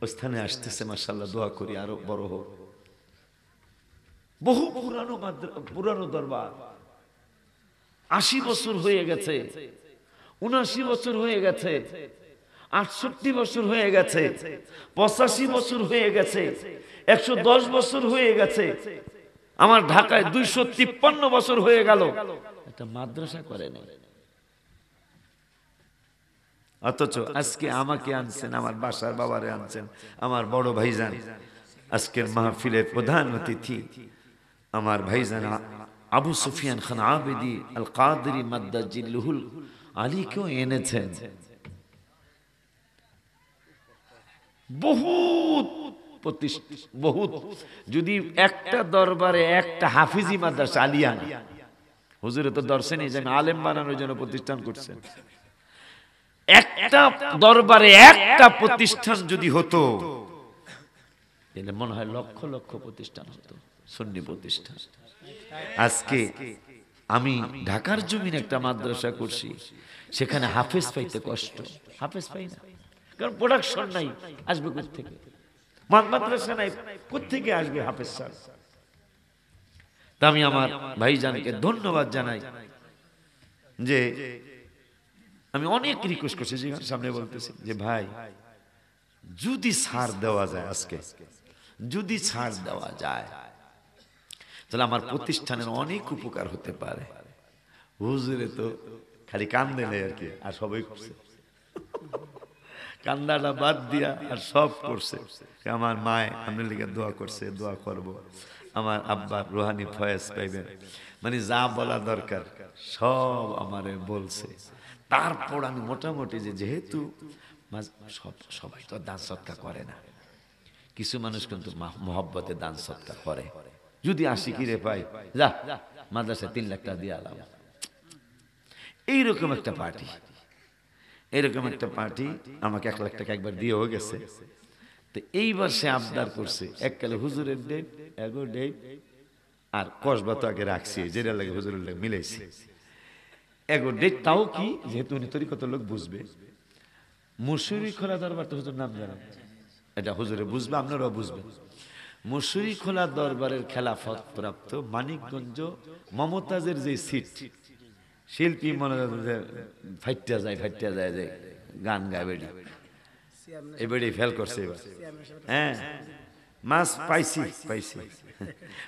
ওই স্থানে আসতেছে, মাশাআল্লাহ, দোয়া করি আরো বড় হোক। বহু পুরানো দরবার, 80 বছর হয়ে গেছে, 79 বছর হয়ে গেছে, 68 বছর হয়ে গেছে, 85 বছর হয়ে গেছে, 110 বছর হয়ে গেছে। আমার ঢাকায় 253 বছর হয়ে গেল, একটা মাদ্রাসা করে নাই। অথচ আজকে আমাকে আনছেন, আমার বাসার বাবারে আনছেন, আমার বড় ভাইজান আজকের মাহফিলের প্রধান অতিথি আমার ভাইজান আবু সুফিয়ান খান আবেদি আল কাদরি মাদ্দাজিল্লুহুল আলীকেও এনেছেন। বহুত বহুত, যদি একটা দরবারে একটা হাফিজি মাদ্রাসা আলিয়ানা, হুজুরে তো দর্শনে যে আলেম বানানোর জন্য প্রতিষ্ঠান করছেন, একটা দরবারে একটা প্রতিষ্ঠান যদি হতো তাহলে মনে হয় লক্ষ লক্ষ প্রতিষ্ঠান হতো, সুন্নি প্রতিষ্ঠান। আজকে আমি ঢাকার জমিনে একটা মাদ্রাসা করছি, সেখানে হাফেজ পাইতে কষ্ট, হাফেজ পাই না, কারণ প্রোডাকশন নাই। আসবে কোত্থেকে? মাদ্রাসা নাই, কোত্থেকে আসবে হাফেজ স্যার? তা আমি আমার ভাইজানকে ধন্যবাদ জানাই যে আমি অনেক রিকোয়েস্ট করছি, সামনে বলতেছি যে ভাই যদি ছাড় দেওয়া যায়, আজকে যদি ছাড় দেওয়া যায় তাহলে আমার প্রতিষ্ঠানের অনেক উপকার হতে পারে। হুজুরে তো খালি কান্দে নেই আর কি, আর সবাই করছে, কান্দাটা বাদ দিয়া আর সব করছে। আমার মায় আপনার লিগে দোয়া করছে, দোয়া করব। আমার আব্বা রুহানি ফয়েজ পাইবেন, মানে যা বলা দরকার সব আমারে বলছে। তারপর আমি মোটামুটি যেহেতু সবাই তো দান সৎকার করে না, কিছু মানুষ কিন্তু মহব্বতে দান সৎকার করে। যদি আশিকি রে পাই, যা মাদ্রাসায় 3 লাখ টাকা দিয়ে আলাম, এইরকম একটা পার্টি, এরকম একটা পার্টি আমাকে 1 লাখ টাকা একবার দিয়েও গেছে। তো এইবার সে আবদার করছে, এককালে হুজুরের ডেট, এগো ডেট, আর কসবা তো আগে রাখছি, যেটা লাগে হুজুরের লাগে মিলাইছি, এগো ডেট। তাও কি, যেহেতু উনি তরিকত লোক বুঝবে, মুশরি খোলা দরবার তো হুজুর নাম জানেন, এটা হুজুরে বুঝবে, আপনারাও বুঝবেন। মুশরি খোলা দরবারের খেলাফত প্রাপ্ত মানিকগঞ্জ মমতাজের যে সিট, শিল্পী মনে ফাইটা যায় যে গান গায়, বেড়ি এই বেড়ি ফেল করছে এবার। হ্যাঁ, মাছ পাইছি।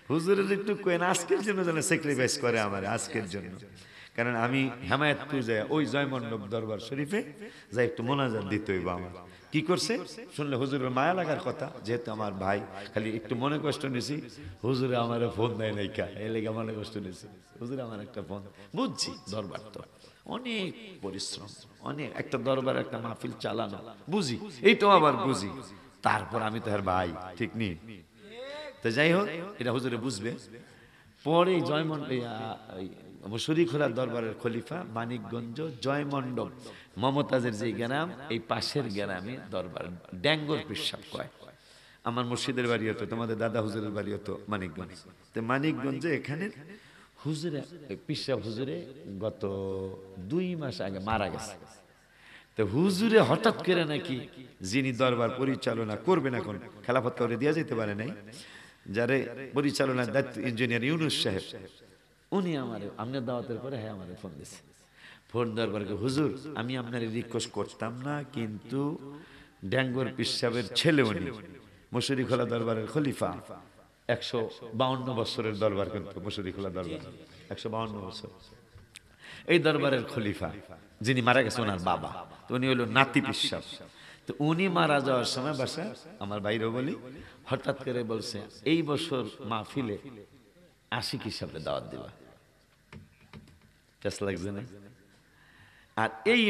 হুজুরের একটু কোয়েন আজকের জন্য যেন স্যাক্রিফাইস করে আমার, আজকের জন্য। কারণ আমি হেমায়েতপুর যাই, ওই জয়মণ্ডপ দরবার শরীফে যাই, একটু মোনাজাত দিতে হইব আমার। কি করছে শুনলে হুজুরের মায়া লাগার কথা, যেহেতু আমার ভাই, খালি একটু মনে কষ্ট নিয়েছি, হুজুরে আমার ফোন দেয় নাই কা, এই লেগে মনে কষ্ট নিয়েছি। হুজুরে আমার একটা ফোন, বুঝছি দরবার তো অনেক পরিশ্রম, অনেক একটা দরবার একটা মাহফিল চালানো বুঝি, এই তো আবার বুঝি। তারপর আমি তো আর ভাই, ঠিক নেই তো, যাই হোক এটা হুজুরে বুঝবে। পরে মুশরি খোলা দরবারের খলিফা মানিকগঞ্জ জয়মণ্ডপ মমতাজের যে গ্রাম, এই পাশের গ্রামে দরবার, ড্যাঙ্গর পেশাব কয়। আমার মুর্শিদের বাড়ি হতো, তোমাদের দাদা হুজুরের বাড়ি হতো মানিকগঞ্জ। তো মানিকগঞ্জে এখানে হুজুরে পিসাব হুজুরে গত 2 মাস আগে মারা গেছে। তো হুজুরে হঠাৎ করে নাকি যিনি দরবার পরিচালনা করবেন, এখন খেলাফত করে দেওয়া যেতে পারে নাই, যারে পরিচালনার দায়িত্ব ইঞ্জিনিয়ার ইউনুস সাহেব, উনি আপনার দাওয়াতের পরে হ্যাঁ আমার ফোন দিয়েছে। ফোন দেওয়ার পরে, হুজুর আমি আপনার রিকোয়েস্ট করতাম না, কিন্তু ড্যাঙ্গর পিসাবের ছেলে উনি, মুশরি খোলা দরবারের খলিফা, 152 বছরের দরবার, কিন্তু মুশরি খোলা দরবার 152 বছর, এই দরবারের খলিফা যিনি মারা গেছে ওনার বাবা, তো উনি হলো নাতি পিসাব। তো উনি মারা যাওয়ার সময় বাসা আমার বাইরেও বলি, হঠাৎ করে বলছে এই বছর মাহফিলে আশিক হিসাবে দাওয়াত দিবা। কেস লাগছে না? আর এই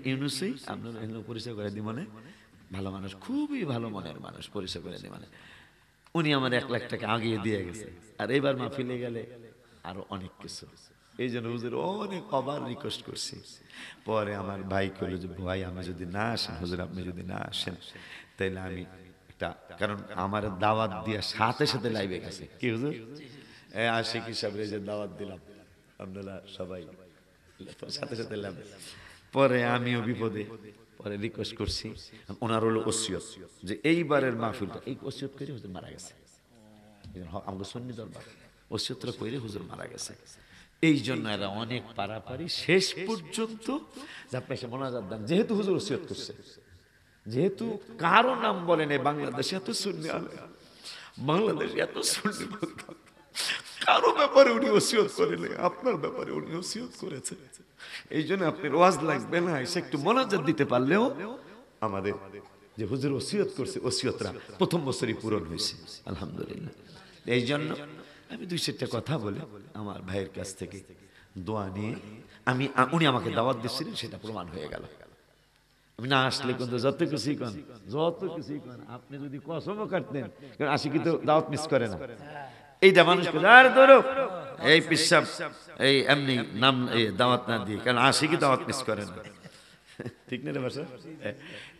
ইউনুসই আপনার পরিচয় করে দি, মনে ভালো মানুষ, খুবই ভালো মনের মানুষ, পরিচয় করে দি, মানে উনি আমার 1 লাখ টাকা আগিয়ে দিয়ে গেছে। আর এবার মাহফিলে গেলে আরো অনেক কিছু, এই জন্য হুজুর অনেক আবার রিকোয়েস্ট করছি। পরে আমার ভাই কইল যে ভাই আমি যদি না আসেন, হুজুর আপনি যদি না আসেন তাহলে আমি একটা, কারণ আমার দাওয়াত দিয়ে সাথে সাথে লাইভে গেছে, কি হুজুর আশিক হিসাবে যে দাওয়াত দিলাম আপনারা সবাই সাথে সাথে লাভ। পরে আমিও বিপদে, পরে রিকোয়েস্ট করছি, ওনার হলো ওসিয়ত যে এইবারের মাহফিলটা এই ওসিয়ত করে হুজুর মারা গেছে, আমাকে সুন্নি দরবার ওসিয়তটা করে হুজুর মারা গেছে। এই জন্য এরা অনেক পারাপারি শেষ পর্যন্ত আপনি এসে মোনাজাত দেন, যেহেতু হুজুর ওসিয়ত করছে, যেহেতু কারো নাম বলেন বাংলাদেশে এত সুন্নি আলেম, বাংলাদেশে এত সুন্নি, কারো ব্যাপারে উনি ওসিয়ত করেন, আপনার ব্যাপারে উনি ওসিয়ত করেছে। এই জন্য আপনার ওয়াজ লাগবে না, এসে একটু মোনাজাত দিতে পারলেও আমাদের যে হুজুর ওসিয়ত করছে ওসিয়তরা প্রথম বছরই পূরণ হয়েছে আলহামদুলিল্লাহ। এই জন্য আমি দুই চারটা কথা বলে আমার ভাইয়ের কাছ থেকে দোয়া নিয়ে উনি আমাকে দাওয়াত দিচ্ছিলেন, সেটা প্রমাণ হয়ে গেল। আমি না আসলে কিন্তু যত কিছুই কন, আপনি যদি কসমও কাটতেন, কারণ আশিকি তো দাওয়াত মিস করে না, এইটা মানুষ আর ধরো এই পিসাব এই এমনি নাম দাওয়াত না দিয়ে, কারণ আশিকি দাওয়াত মিস করে না, ঠিক না রে বাসা?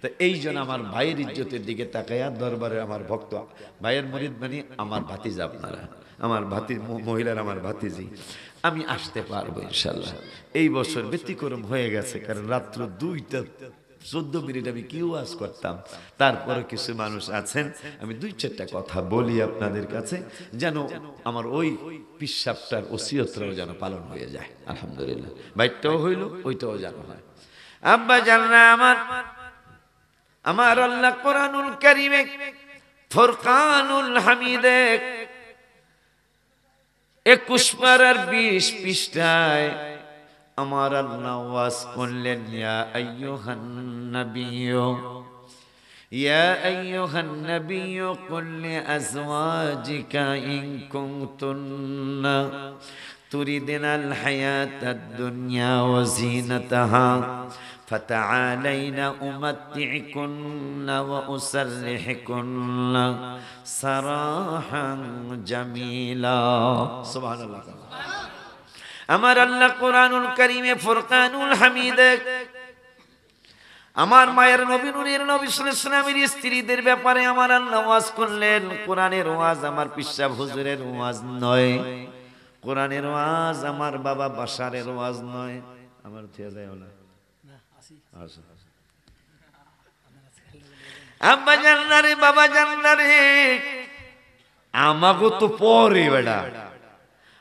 তো এই জন্য আমার ভাইয়ের ইজ্জতের দিকে তাকাইয়া দরবারে আমার ভক্ত ভাইয়ের মরিদ মানে আমার ভাতিজা, আপনারা আমার মহিলার আমার ভাতিজি, আমি আসতে পারবো ইনশাল্লাহ। এই বছর ব্যতিক্রম হয়ে গেছে, কারণ রাত্র 2:14 মিনিট আমি কি ওয়াজ করতাম, তারপরে কিছু মানুষ আছেন, আমি দুই চারটা কথা বলি আপনাদের কাছে, যেন আমার ওই পিসাবটার ওসিয়তটাও যেন পালন হয়ে যায় আলহামদুলিল্লাহ। বাইরটাও হইল, ওইটাও যেন হয়। আব্বা জানরা আমার আল্লাহ কোরআনুল কারীমে ফুরকানুল হামিদে 21 পারার 20 পৃষ্ঠায় আমার আল্লাহ ওয়াজ করলেন, ইয়া আইয়ুহান নাবিয়্যু কুল লিআজওয়াজিকা ইন কুনতুন্না তুরিদিনাল হায়াতাদ দুনিয়া ওয়া যিনাতাহা ফাতাআলাইনা উমাত্তি'কুন্না ওয়া উসাররিহুকুন্না সারাহান জামিলা। সুবহানাল্লাহ। আমার আল্লাহ কোরআনুল কারীমে ফুরকানুল হামিদে আমার মায়ের নবী নূরের নবী সাল্লাল্লাহু আলাইহি ওয়াসাল্লামের স্ত্রীদের ব্যাপারে আমার আল্লাহ ওয়াজ করলেন। কোরআনের ওয়াজ আমার পিসাব হুজুরের ওয়াজ নয়, কোরআনের ওয়াজ আমার বাবা বাশারের ওয়াজ নয়। আমার থিয়া যায় না, আচ্ছা আব্বা জান্নারে বাবা জান্নারে, আমাগো তো পরে বেটা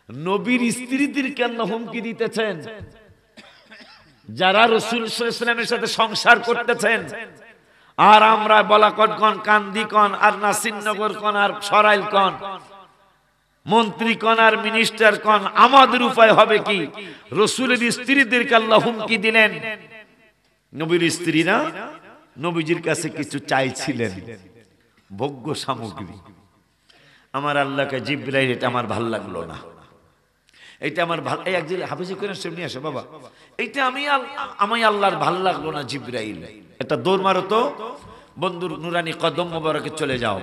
নবীর স্ত্রীদেরকে আল্লাহ হুমকি দিতেছেন, যারা রাসূল সাল্লাল্লাহু আলাইহি ওয়াসাল্লামের সাথে সংসার করতেছেন, আর আমরা বলাকট কোন কান্দি কোন আর নাসিরনগর কোন আর সরাইল কোন মন্ত্রী কোন আর মিনিস্টার কোন, আমাদের উপায় হবে কি? রাসূলের স্ত্রীদেরকে আল্লাহ হুমকি দিলেন। নবীর স্ত্রীরা নবীজির কাছে কিছু চাইছিলেন, ভোগ্য সামগ্রী। আমার আল্লাহকে জিবরাইল, এটা আমার ভাল লাগলো না, এটা আমার ভাল, এই একজন হাফিজ করে সামনে আসে বাবা, এইটা আমি আল্লাহর ভাল লাগলো না জিবরাইল, এটা দৌড় মারো তো বন্ধুর নুরানি কদম মোবারকে চলে যাও।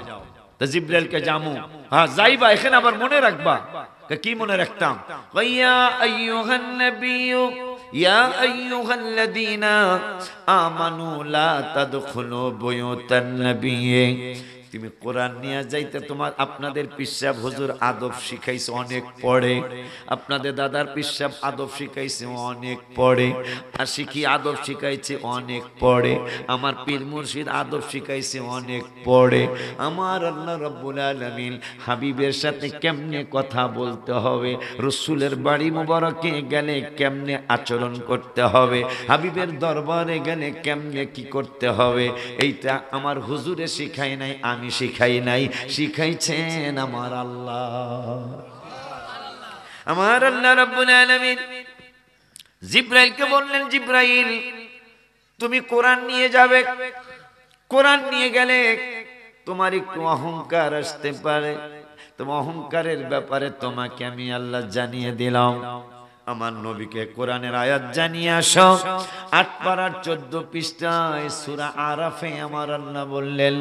তা জিবরাইলকে জামু, হ্যাঁ যাইবা, এখানে আবার মনে রাখবা। কি মনে রাখতাম? ইয়া আইয়ুহান নাবিয়্যু ইয়া আইয়ুহাল্লাযীনা আমানু লা তাদখুলু বুয়ুতান নাবিয়্যি। তুমি কোরআন নিয়ে যাইতে তোমার আপনাদের পিসাব হুজুর আদব শিখাইছে অনেক পড়ে, আপনাদের দাদার পিসাব আদব শিখাইছে অনেক পড়ে, আর শিখি আদব শিখাইছে অনেক পড়ে, আমার পীর মুর্শিদ আদব শিখাইছে অনেক পড়ে। আমার আল্লাহ রাব্বুল আলামিন হাবিবের সাথে কেমনে কথা বলতে হবে, রাসূলের বাড়ি মুবারকে গেলে কেমনে আচরণ করতে হবে, হাবিবের দরবারে গেলে কেমনে কি করতে হবে, এইটা আমার হুজুরে শিখায় নাই, আমি শিখাই নাই, শিখাইছেন আমার আল্লাহ। আমার আল্লাহ রাব্বুল আলামিন জিবরাইলকে বললেন, জিবরাইল তুমি কোরআন নিয়ে যাবে, কোরআন নিয়ে গেলে তোমার একটু অহংকার আসতে পারে, তোমার অহংকারের ব্যাপারে তোমাকে আমি আল্লাহ জানিয়ে দিলাম। আমার নবীকে কোরআনের আয়াত জানিয়ে আসো। 8 পারার 14 পৃষ্ঠায় সূরা আরাফে আমার আল্লাহ বললেন,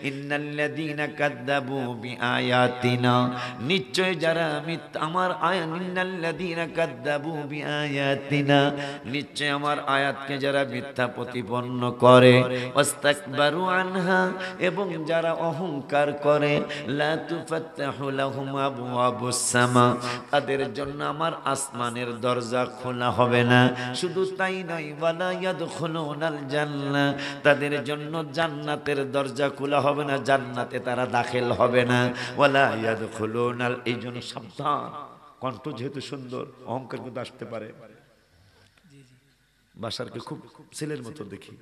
ইন্নাল্লাযীনা কাযযাবু বিআয়াতিনা, নিশ্চয় যারা আমার আয়াত, ইন্নাল্লাযীনা কাযযাবু বিআয়াতিনা, নিশ্চয় আমার আয়াতকে যারা মিথ্যা প্রতিপন্ন করে, ওয়াস্তাকবারু আনহা, এবং যারা অহংকার করে, লা তুফাত্তাহু লাহুম আবওয়াবুস সামা, তাদের জন্য আমার আসমানের দরজা খোলা হবে না। শুধু তাই নয়, ওয়ালা ইয়াদখুলুনাল জান্নাহ, তাদের জন্য জান্নাতের দরজা খোলা হবে না, জান্নাতে তারা দাখিল হবে না। ওয়ালা ইয়াদখুলুনাল, এই জন্য সাবধান। কণ্ঠ যেহেতু সুন্দর, অহংকার কিন্তু আসতে পারে। বাসারকে খুব ছেলের মতো দেখি,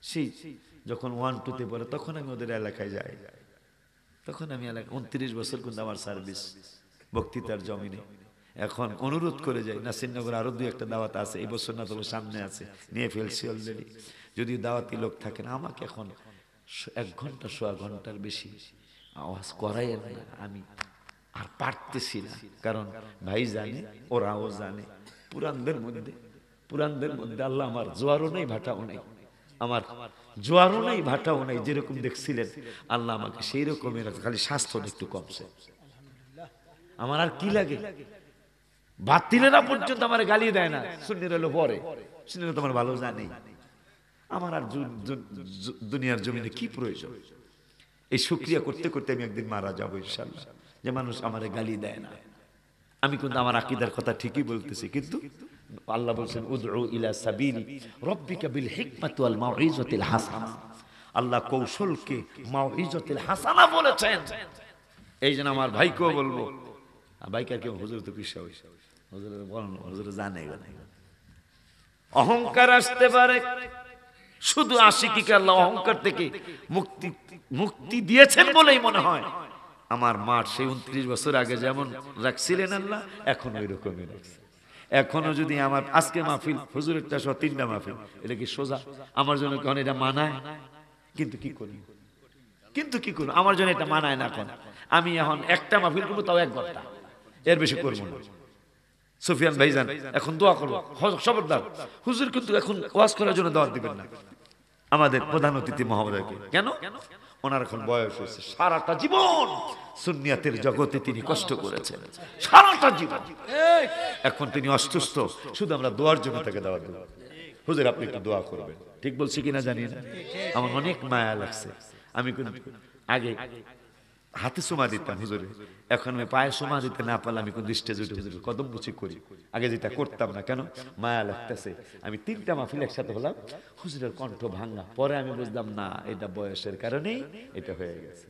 সেই যখন 1-2 তে পড়ে তখন আমি ওদের এলাকায় যাই, তখন আমি এলাকা 29 বছর কিন্তু আমার সার্ভিস বক্তৃতার জমিনে। এখন অনুরোধ করে যাই, নাসিরনগর আরো 2-1টা দাওয়াত আছে, এই বছর না তবে সামনে আছে, নিয়ে ফেলছি অলরেডি। যদি দাওয়াতি লোক থাকে না, আমাকে এখন 1 ঘন্টা সোয়া ঘন্টার বেশি আওয়াজ করাই না, আমি আর পারতেছি না। কারণ ভাই জানে, ওরাও জানে, পুরানদের মধ্যে আল্লাহ আমার জোয়ারও নেই ভাটাও নেই, আমার জোয়ারও নেই ভাটাও নেই, যেরকম দেখছিলেন আল্লাহ আমাকে সেই রকমের, খালি স্বাস্থ্য একটু কমছে। আমার আর কি লাগে, বাতিলেরা পর্যন্ত আমার গালি দেয় না, সুন্নির হলো পরে, সুন্নিরা তোমার ভালো জানেই। আমার আর দুনিয়ার জমিনে কি প্রয়োজন? এই শুকরিয়া করতে করতে আমি একদিন মারা যাবো ইনশাআল্লাহ, যে মানুষ আমারে গালি দেয় না। আমি কিন্তু আমার আকীদার কথা ঠিকই বলতেছি, কিন্তু আল্লাহ বলছেন উদউ ইলা সাবিলি রাব্বিকা বিল হিকমাতি ওয়াল মাউইজাতিল হাসানা। আল্লাহ কৌশলকে মাউইজাতিল হাসানা বলেছেন। এই জন্য আমার ভাইকেও বলবো, ভাইকে কেউ হুজুর তো কিসা হইছে, হুজুরের বলেন, হুজুর জানে অহংকার আসতে পারে, শুধু আশিকিকে আল্লাহ অহংকার থেকে মুক্তি দিয়েছেন বলেই মনে হয়। আমার মাঠ সেই 29 বছর আগে যেমন রাখছিলেন আল্লাহ, এখন ওই রকমই রাখছে। এখনো যদি আমার আজকে মাহফিল, হুজুরেরটা সহ 3টা মাহফিল, এটা কি সোজা আমার জন্য? কেন এটা মানায়? কিন্তু কি করি, আমার জন্য এটা মানায় না। এখন আমি এখন একটা মাহফিল করবো, তাও 1 ঘন্টা, এর বেশি করবো না। সুফিয়ান ভাইজান এখন দোয়া করবো, খবরদার হুজুর কিন্তু এখন ওয়াজ করার জন্য দাওয়াত দিবেন না আমাদের প্রধান অতিথি মহোদয়কে। কেন? ওনার এখন বয়স হয়েছে, সারাটা জীবন সুন্নিয়াতের জগতে তিনি কষ্ট করেছেন, সারাটা জীবন। এখন তিনি অসুস্থ, শুধু আমরা দোয়ার জন্য তাকে দাওয়াত দেব। হুজুর আপনি একটু দোয়া করবেন। ঠিক বলছি কিনা জানি না, আমার অনেক মায়া লাগছে। আমি কিন্তু আগে হাতে সোমা দিতাম হুজুরে, এখন আমি পায়ে সোমা দিতে না পারলে আমি কোন স্টেজে উঠে হুজুর কদম বুঝি করি। আগে যেটা করতাম না, কেন? মায়া লাগতেছে। আমি 3টা মাহফিল একসাথে হলাম, হুজুরের কণ্ঠ ভাঙা, পরে আমি বুঝলাম না, এটা বয়সের কারণেই এটা হয়ে গেছে।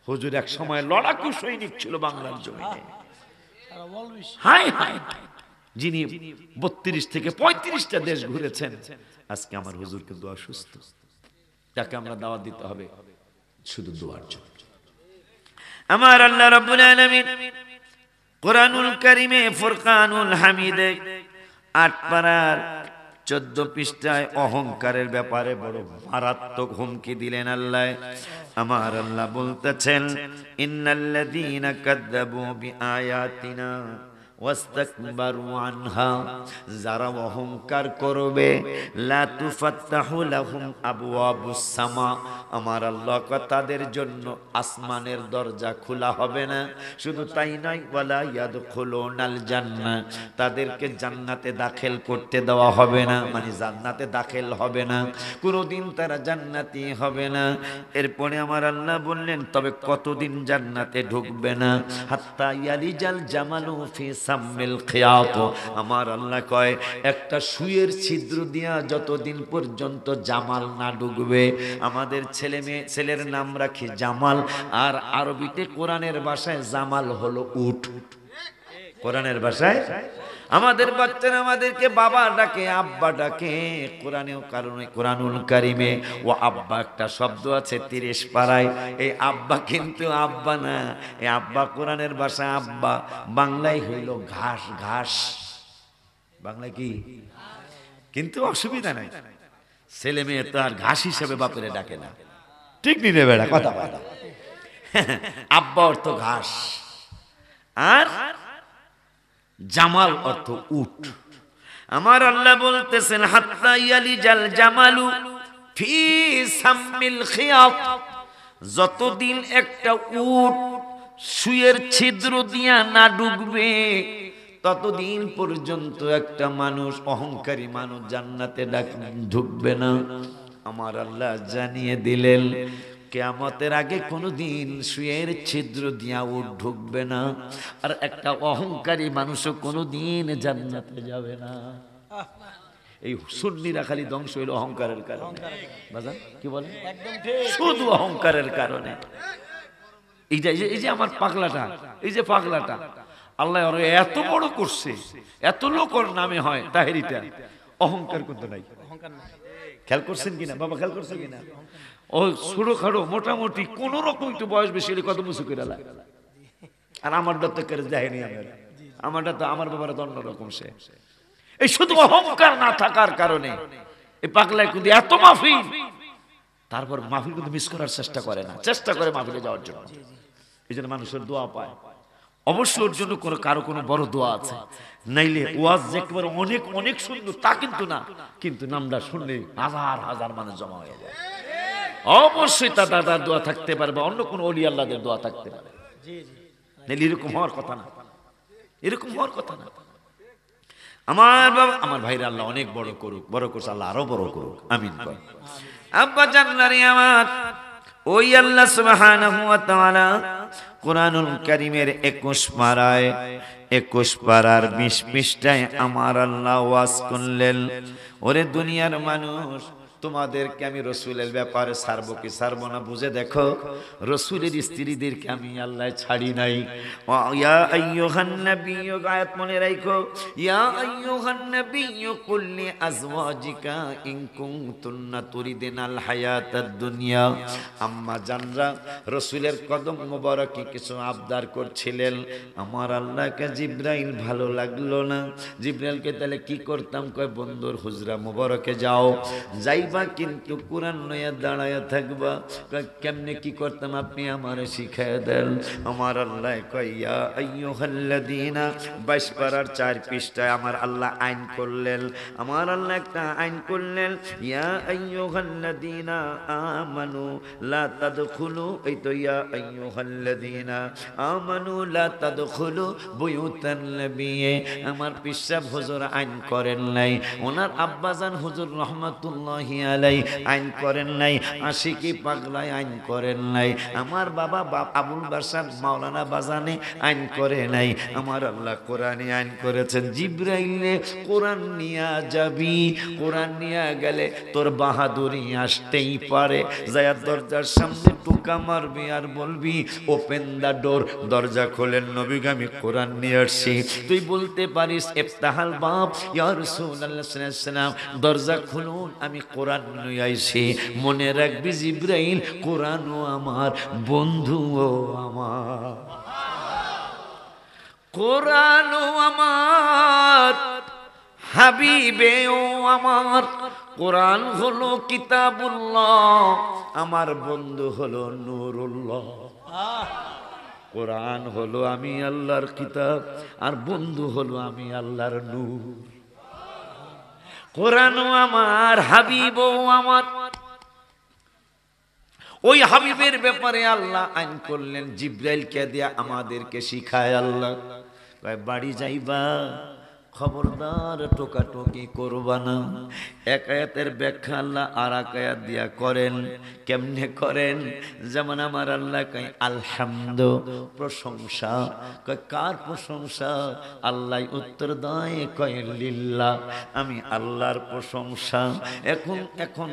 হুজুর এক সময় লড়াকু সৈনিক ছিল বাংলার জমিনে, হাই হাই, যিনি 32 থেকে 35টা দেশ ঘুরেছেন। আজকে আমার হুজুর কিন্তু অসুস্থ, তাকে আমরা দাওয়াত দিতে হবে শুধু দোয়ার জন্য। আমার আল্লাহ রাব্বুল আলামিন কোরআনুল কারীমে ফুরকানুল হামিদে 8 পারার 14 পৃষ্ঠায় অহংকারের ব্যাপারে বড় মারাত্মক হুমকি দিলেন আল্লাহ। আমার আল্লাহ বলতেছেন, ইন্নাল্লাযীনা কাযযাবু বিআয়াতিনা ওয়াস্তাকবারু আনহা, যারা অহংকার করবে, লা তুফাত্তাহু লাহুম আবওয়াবুস সামা, আমার আল্লাহ তাদের জন্য আসমানের দরজা খোলা হবে না। শুধু তাই নয়, ওয়ালা ইয়াদখুলুনাল জান্নাহ, তাদেরকে জান্নাতে দাখিল করতে দেওয়া হবে না, মানে জান্নাতে দাখিল হবে না, কোনোদিন তারা জান্নাতি হবে না। এরপরে আমার আল্লাহ বললেন, তবে কতদিন জান্নাতে ঢুকবে না? হাত্তা ইয়ালিজাল জামালু ফি সাম্মিল খিয়াত, আমার আল্লাহ কয় একটা সুইয়ের ছিদ্র দিয়া যতদিন পর্যন্ত জামাল না ঢুকবে। আমাদের ছেলের নাম রাখি জামাল, আর আরবিতে কোরআনের ভাষায় জামাল হলো উট। কোরআনের ভাষায় আমাদের বাচ্চারা আমাদেরকে বাবা ডাকে, আব্বা ডাকে। কোরআনেও কারণে কোরআনুল কারীমে ও আব্বা একটা শব্দ আছে 30 পারায়। এই আব্বা কিন্তু আব্বা না, এই আব্বা কোরআনের ভাষা আব্বা, বাংলায় হইল ঘাস। ঘাস বাংলায় কি? কিন্তু অসুবিধা নাই, ছেলে মেয়ে তো আর ঘাস হিসেবে বাপের ডাকে না, ঠিক নি রে বেড়া, কথা কথা। আব্বা অর্থ ঘাস, আর জামাল অর্থ উট। আমার আল্লাহ বলতেছেন, হাত্তা ইয়ালিজাল জামালু ফি সাম্মিল খিয়াত, যতদিন একটা উট সুয়ের ছিদ্র দিয়া না ঢুকবে, ততদিন পর্যন্ত একটা মানুষ, অহংকারী মানুষ জান্নাতে ঢুকবে না। আমার আল্লাহ জানিয়ে দিলেন, কিয়ামতের আগে কোনোদিন সুয়ের ছিদ্র দিয়া উট ঢুকবে না, আর একটা অহংকারী মানুষও কোনোদিন জান্নাতে যাবে না। এই সুন্নিরা খালি ধ্বংস হইল অহংকারের কারণে। বাজান কি বলে? শুধু অহংকারের কারণে। এই যে আমার পাগলাটা, এই যে পাগলাটা আল্লাহ ওর এত বড় করছে, এত লোকর নামে হয় তাহেরিটা, অহংকার করতে নাই। খেয়াল করছেন কিনা বাবা, খেয়াল করছেন কিনা? ও ছোট খাটো মোটামুটি কোন রকম একটু বয়স বেশি হলে কত মুসু করে লাগে। আর আমারটা তো করে যায়নি, আমারটা তো আমার বাবার তো অন্যরকম। সে এই শুধু অহংকার না থাকার কারণে এই পাগলায় কিন্তু এত মাহফিল, তারপর মাহফিল কিন্তু মিস করার চেষ্টা করে না, চেষ্টা করে মাহফিলে যাওয়ার জন্য। এই জন্য মানুষের দোয়া পায়। অবশ্যই ওর জন্য কারো কোনো বড় দোয়া আছে, নাইলে ওয়াজ যে একেবারে অনেক অনেক সুন্দর তা কিন্তু না, কিন্তু নামটা শুনলে হাজার হাজার মানুষ জমা হয়ে যায়। অবশ্যই তার দাদার দোয়া থাকতে পারে বা অন্য কোনো ওলি আল্লাহদের দোয়া থাকতে পারে, নাইলে এরকম হওয়ার কথা না, এরকম হওয়ার কথা না। আমার বাবা আমার ভাইরা আল্লাহ অনেক বড় করুক, বড় করছে আল্লাহ আরো বড় করুক, আমিন কর। আব্বা জান্নারি আমার ওই আল্লাহ সুবহানাহু ওয়া তাআলা কুরআনুল কারীমের 21 পারায় 21 পারার 20 পৃষ্ঠায় আমার আল্লাহ ওয়াজ করলেন, ওরে দুনিয়ার মানুষ, তোমাদেরকে আমি রসুলের ব্যাপারে ছাড়বো কি ছাড়বো না বুঝে দেখো। রসুলের স্ত্রীদেরকে আমি আল্লাহ ছাড়ি নাই। ইয়া আইয়ুহান নাবিয়্যু, আয়াত মনে রাখো, ইয়া আইয়ুহান নাবিয়্যু কুল লি আজওয়াজিকা ইন কুনতুন্না তুরিদিনাল হায়াতাদ দুনিয়া। আম্মা জানরা রসুলের কদম মোবারকে কিছু আবদার করছিলেন। আমার আল্লাহকে জিবরাইল ভালো লাগলো না। জিবরাইলকে তাহলে কি করতাম? কয় বন্ধুর হুজরা মোবারকে যাও, যাই কিন্তু কোরআন নয়া দাঁড়ায় থাকবা। কেমনে কি করতাম আপনি আমারে শিখায় দেন। আমার আল্লাহ কইয়া আইয়ুহাল্লাযীনা 22 পারার 4 পৃষ্ঠায় আমার আল্লাহ আইন করলেন। আমার আল্লাহ একটা আইন করলেন, ইয়া আইয়ুহাল্লাযীনা আমানু লা তাদখুলু, এই তো ইয়া আইয়ুহাল্লাযীনা আমানু লা তাদখুলু বুয়ুতান নবিয়্যি। আমার পিসাব হুজুর আইন করেন নাই, ওনার আব্বাজান হুজুর রহমাতুল্লাহি আলাই আইন করেন নাই, আশিকি পাগলাই আইন করেন নাই, আমার বাবা আবুল বাসার মাওলানা বাজানে আইন করে নাই। আমার আল্লাহ কোরআনে আইন করেছেন, জিবরাইলে কোরআন নিয়া যাবি, কোরআন নিয়া গেলে তোর বাহাদুরি আসতেই পারে। যায় দরজার সামনে টুকা মারবি আর বলবি ওপেন দা ডোর, দরজা খোলেন নবীকে আমি কোরআন নিয়ে আসছি। তুই বলতে পারিস ইফতাহাল বাব ইয়া রাসূলুল্লাহ সাল্লাল্লাহু আলাইহি ওয়াসাল্লাম, দরজা খুলুন আমি কোরআন নিয়ে আইছি। মনে রাখবি জিবরাইল কোরআনও আমার, বন্ধুও আমার, কোরআনও আমার, হাবিবেও আমার। কোরআন হলো কিতাবুল্লাহ, আমার বন্ধু হলো নূরুল্লাহ। কোরআন হলো আমি আল্লাহর কিতাব, আর বন্ধু হলো আমি আল্লাহর নূর। কোরআনও আমার, হাবিবও আমার। ওই হাবিবের ব্যাপারে আল্লাহ আইন করলেন, জিবরাইলকে দিয়া আমাদেরকে শিখায় আল্লাহ। বাড়ি যাইবা খবরদার টোকাটুকি করবা না। এক আয়াতের ব্যাখ্যা আল্লাহ আর এক আয়াত দিয়া করেন। কেমনে করেন? যেমন আমার আল্লাহ কয় আলহামদু, প্রশংসা। কয় কার প্রশংসা? আল্লাহ উত্তর দেয় কয় লিল্লাহ, আমি আল্লাহর প্রশংসা। এখন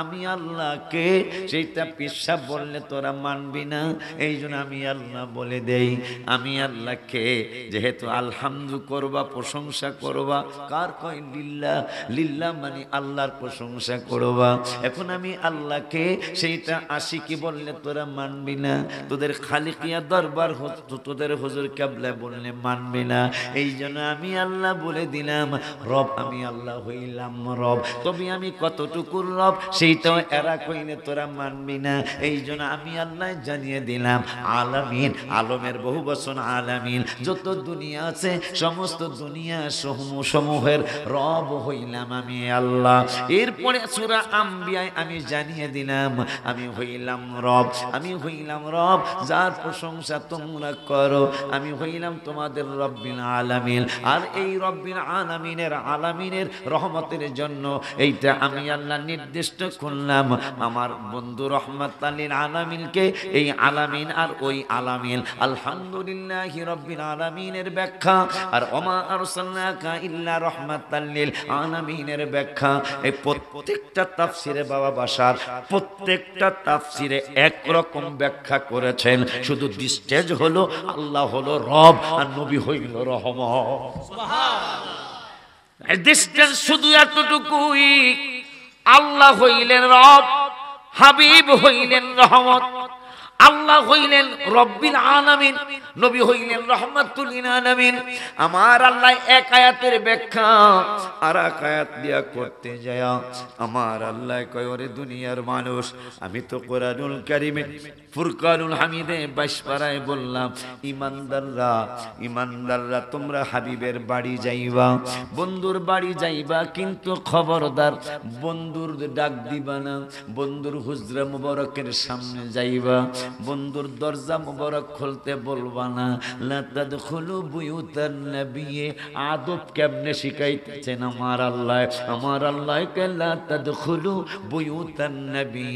আমি আল্লাহকে, সেইটা পেশাব বললে তোরা মানবি না, এই জন্য আমি আল্লাহ বলে দেই। আমি আল্লাহকে যেহেতু আলহামদু করবা, প্রশংসা করবা, কার? কয় লিল্লাহ। লিল্লাহ মানে আল্লাহর প্রশংসা করবা। এখন আমি আল্লাহকে সেইটা আশিকি বললে তোরা মানবি না, তোদের খালিকিয়া দরবার তোদের হুজুর কেবলা বললে মানবি না। এই জন্য আমি আল্লাহ বলে দিলাম রব, আমি আল্লাহ হইলাম রব। তবে আমি কতটুকুর রব সেইটাও এরা কইলে তোরা মানবি না। এই জন্য আমি আল্লাহ জানিয়ে দিলাম আলামিন, আলমের বহু বচন আলামিন। যত দুনিয়া আছে সমস্ত দুনিয়া সমূহের রব হইলাম আমি আল্লাহ। এরপরে সূরা আম্বিয়ায় আমি জানিয়ে দিলাম আমি হইলাম রব, আমি হইলাম রব যার প্রশংসা তোমরা করো, আমি হইলাম তোমাদের রব্বিল আলামিন। আর এই রব্বিল আলামিনের রহমতের জন্য এইটা আমি আল্লাহ নির্দিষ্ট করলাম আমার বন্ধু রহমাতাল লিল আলামিনকে। এই আলামিন আর ওই আলামিন আলহামদুলিল্লাহি রব্বিল আলামিনের ব্যাখ্যা আর ওমা আরসালনাকা ইল্লা রাহমাতাল লিল আলামিনের ব্যাখ্যা। এই প্রত্যেকটা তাফসিরে বাবা বাশার প্রত্যেকটা তাফসিরে একরকম ব্যাখ্যা করেছেন, শুধু ডিস্টেজ হলো আল্লাহ হলো রব আর নবী হইল রহমত। সুবহানাল্লাহ। ডিস্টেন্স শুধু এতটুকুই, আল্লাহ হইলেন রব, হাবিব হইলেন রহমত। আল্লাহ হইলেন রব্বিল আলামিন, নবী হইলেন রহমাতুল লিল আলামিন। আমার আল্লাহ এক আয়াতের ব্যাখ্যা আর এক আয়াত দিয়া করতে যায় আমার আল্লাহ কয় ওরে দুনিয়ার মানুষ, আমি তো কোরআনুল কারীমে ফুরকানুল হামিদে 22 পারায় বললাম ইমানদাররা তোমরা হাবিবের বাড়ি যাইবা, বন্ধুর বাড়ি যাইবা, কিন্তু খবরদার বন্ধুর ডাক দিবা না, বন্ধুর হুজরা মুবারকের সামনে যাইবা, বন্ধুর দরজা মুবারক খুলতে বলবা না। লা তাদখুলু বুয়ুতান নবী, আদব কেমনে শিখাইতেছেন আমার আল্লাহ। আমার আল্লাহ কে লা তাদখুলু বুয়ুতান নবী,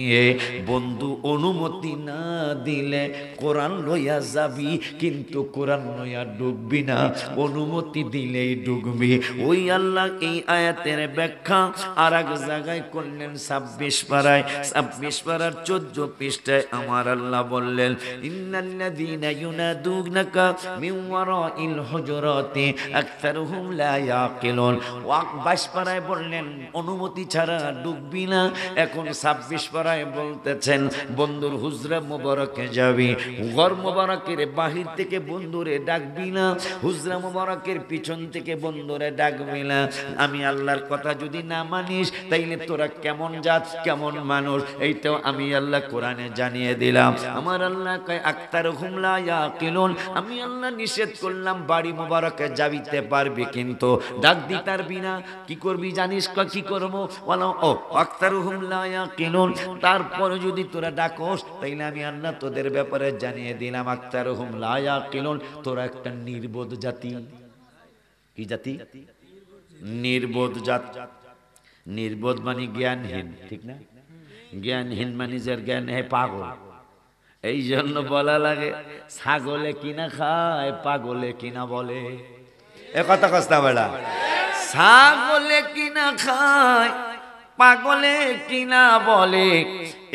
বন্ধু অনুমতি না দিলে কোরআন লইয়া যাবি, কিন্তু কোরআন লইয়া ঢুকবি না, অনুমতি দিলেই ঢুকবি। ওই আল্লাহ এই আয়াতের ব্যাখ্যা আর এক জায়গায় করলেন 26 পারায়, 26 পারার 14 পৃষ্ঠায় আমার আল্লাহ বললেন ইন্নাল্লাযীনা ইউনাদুনাকা মিন ওয়ারাইল হুজুরাতি আকসারুহুম লা ইয়াকিলুন। 22 পারায় বললেন অনুমতি ছাড়া ঢুকবি না, এখন 26 পারায় বলতেছেন বন্ধুর হুজরা মুবারকে যাবি, ঘর মুবারকের বাহির থেকে বন্ধুরে ডাকবি না, হুজরা মুবারকের পিছন থেকে বন্ধুরে ডাকবি না। আমি আল্লাহর কথা যদি না মানিস তাইলে তোরা কেমন জাত কেমন মানুষ, এইটাও আমি আল্লাহ কোরআনে জানিয়ে দিলাম। আমার আল্লাহ কয় আকতারুহুম লা ইয়াকিলুন, আমি আল্লাহ নিষেধ করলাম বাড়ি মুবারকে যাবিতে পারবি, কিন্তু ডাক দিতে পারবি না। কি করবি জানিস? কি করব? বলো ও আকতারুহুম লা ইয়াকিলুন, তারপরে যদি তোরা ডাকোস তাইলে আমি আল্লাহ তোদের ব্যাপারে জানিয়ে দিলাম আকতারুহুম লা ইয়াকিলুন, তোরা একটা নির্বোধ জাতি। কি জাতি? নির্বোধ জাত। নির্বোধ মানে জ্ঞানহীন, ঠিক না? জ্ঞানহীন মানে যার জ্ঞান হে পাগল। এই জন্য বলা লাগে ছাগলে কিনা খায় পাগলে কিনা বলে। এ কথা কস্তা বেড়া, ছাগলে কিনা খায় পাগলে কিনা বলে।